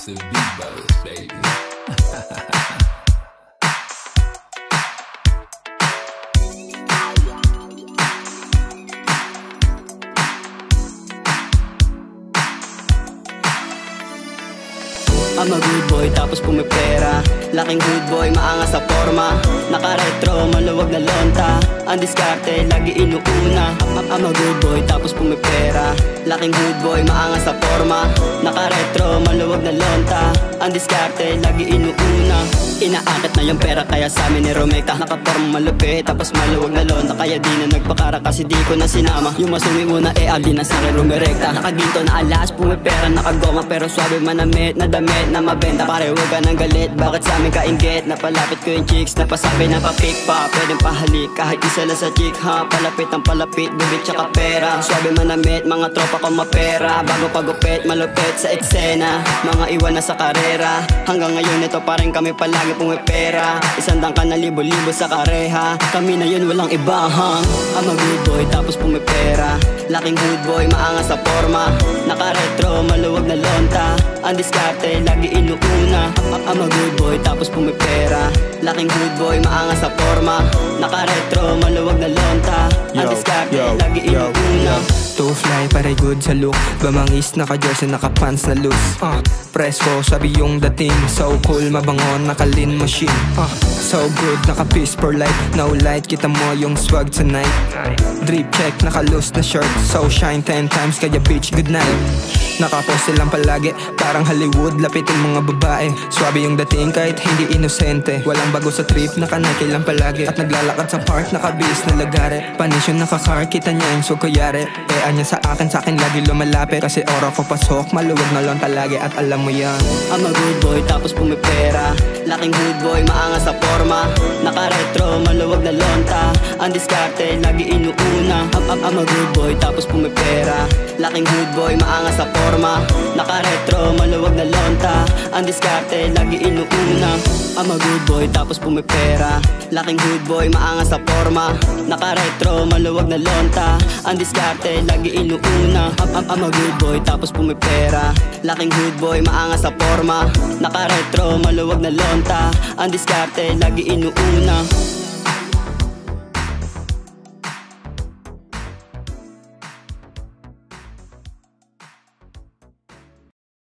It's the Big Buzz, baby. I'm a good boy tapos pumipera. Laking good boy, maangas sa forma. Naka-retro, maluwag na lonta. Ang diskarte, lagi inuuna. I'm a good boy tapos pumipera. Laking good boy, maangas sa forma. Naka-retro, maluwag na lonta. Ang diskarte, lagi inuuna. Inaakit na yung pera kaya sa amin ni Romecta. Nakaporma malupit tapos maluwag na lonta. Kaya di na nagpakara kasi di ko na sinama. Yung masumi muna aldi na sa akin rumirekta. Nakaginto na alas, pumipera, nakagoma. Pero swabe manamit na damit na mabenta. Pare huwag ka ng galit, bakit sa amin kainggit? Napalapit ko yung chicks, napasabi na papik pa. Pwedeng pahalik, kahit isa lang sa chick ha. Palapit ang palapit, bibig tsaka pera. Swabe manamit, mga tropa ko mapera. Bago pagupit, malupit sa eksena. Mga iwan na sa karera. Hanggang ngayon ito pa rin kami palagi pumipera. Isandang ka na libo-libo sa kareha. Kami na yun walang iba ha. I'm a good boy tapos pumipera. Laking good boy, maangas sa forma. Naka-retro, maluwag na lonta. Ang diskarte, lagi inuuna. I'm a good boy tapos pumipera. Laking good boy, maangas sa forma. Naka-retro, maluwag na lonta. Ang diskarte, lagi inuuna. To fly, paray good sa look. Bamangis, naka-jersey, naka-pants na loose. Presko, sabi yung dating. So cool, mabangon, naka-lean machine. So good, naka-peace for life. No light, kita mo yung swag tonight. Drip check, naka-loose na shirt. So shine 10 times, kaya bitch, good night. Naka-pose lang palagi, parang Hollywood. Lapitin mga babae, swabe yung dating kahit hindi inosente. Walang bago sa trip, naka-Nike lang palagi. At naglalakad sa park, naka-bis na lagare. Panisyon, naka-car, kita niya yung so kuyari. Niya sa akin lagi lumalapit. Kasi oro ko pasok, maluwag na lang palagi. At alam mo yan, I'm a good boy tapos pumipera. Laking good boy, maangas sa forma. Naka-retro, maluwag na lonta. Ang diskarte, lagi inuuna. I'm a good boy tapos pumipera. Laking good boy, maangas sa forma. Naka-retro, maluwag na lonta. Ang diskarte, lagi inuuna. I'm a good boy tapos pumipera. Laking good boy, maangas sa forma. Naka-retro, maluwag na lonta. Ang diskarte, lagi inuuna. I'm a good boy tapos pumipera. Laking good boy, maangas sa forma. Naka-retro, maluwag na lonta. Ang diskarte, lagi inuuna.